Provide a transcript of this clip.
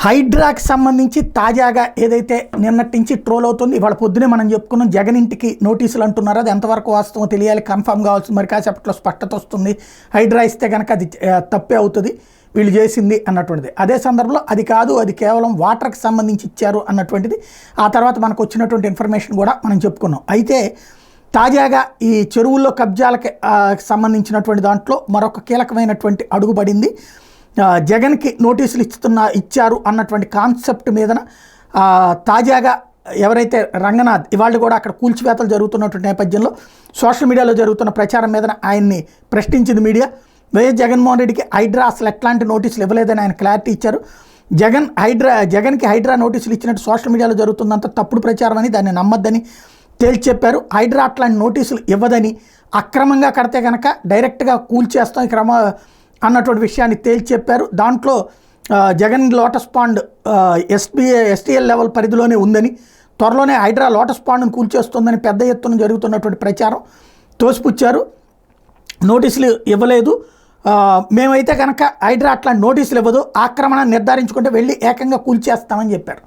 హైడ్రాకి సంబంధించి తాజాగా ఏదైతే నిన్నటి నుంచి ట్రోల్ అవుతుంది, ఇవాళ పొద్దునే మనం చెప్పుకున్నాం. జగన్ ఇంటికి నోటీసులు అంటున్నారు. అది ఎంతవరకు వాస్తవం తెలియాలి, కన్ఫర్మ్ కావాల్సి మరి కాసేపట్లో స్పష్టత వస్తుంది. హైడ్రా ఇస్తే కనుక అది తప్పే అవుతుంది వీళ్ళు చేసింది అన్నటువంటిది. అదే సందర్భంలో అది కాదు, అది కేవలం వాటర్కి సంబంధించి ఇచ్చారు అన్నటువంటిది ఆ తర్వాత మనకు వచ్చినటువంటి ఇన్ఫర్మేషన్ కూడా మనం చెప్పుకున్నాం. అయితే తాజాగా ఈ చెరువుల్లో కబ్జాలకి సంబంధించినటువంటి దాంట్లో మరొక కీలకమైనటువంటి అడుగు పడింది. జగన్కి నోటీసులు ఇచ్చారు అన్నటువంటి కాన్సెప్ట్ మీదన తాజాగా ఎవరైతే రంగనాథ్ ఇవాళ కూడా అక్కడ కూల్చివేతలు జరుగుతున్నటువంటి నేపథ్యంలో సోషల్ మీడియాలో జరుగుతున్న ప్రచారం మీదన ఆయన్ని ప్రశ్నించింది మీడియా. వైఎస్ జగన్మోహన్ రెడ్డికి హైడ్రా అసలు ఎట్లాంటి నోటీసులు ఇవ్వలేదని ఆయన క్లారిటీ ఇచ్చారు. జగన్కి హైడ్రా నోటీసులు ఇచ్చినట్టు సోషల్ మీడియాలో జరుగుతుందంతా తప్పుడు ప్రచారం అని, దాన్ని నమ్మద్దని తేల్చి చెప్పారు. హైడ్రా అట్లాంటి నోటీసులు ఇవ్వదని, అక్రమంగా కడితే కనుక డైరెక్ట్గా కూల్చేస్తాం క్రమ అన్నటువంటి విషయాన్ని తేల్చి చెప్పారు. దాంట్లో Jagan Lotus Pond STL level పరిధిలోనే ఉందని, త్వరలోనే హైడ్రా లోటస్ పాండ్ను కూల్చేస్తుందని పెద్ద ఎత్తున జరుగుతున్నటువంటి ప్రచారం తోసిపుచ్చారు. నోటీసులు ఇవ్వలేదు, మేమైతే కనుక హైడ్రా అట్లాంటి నోటీసులు ఇవ్వదు, ఆక్రమణ నిర్ధారించుకుంటే వెళ్ళి ఏకంగా కూల్చేస్తామని చెప్పారు.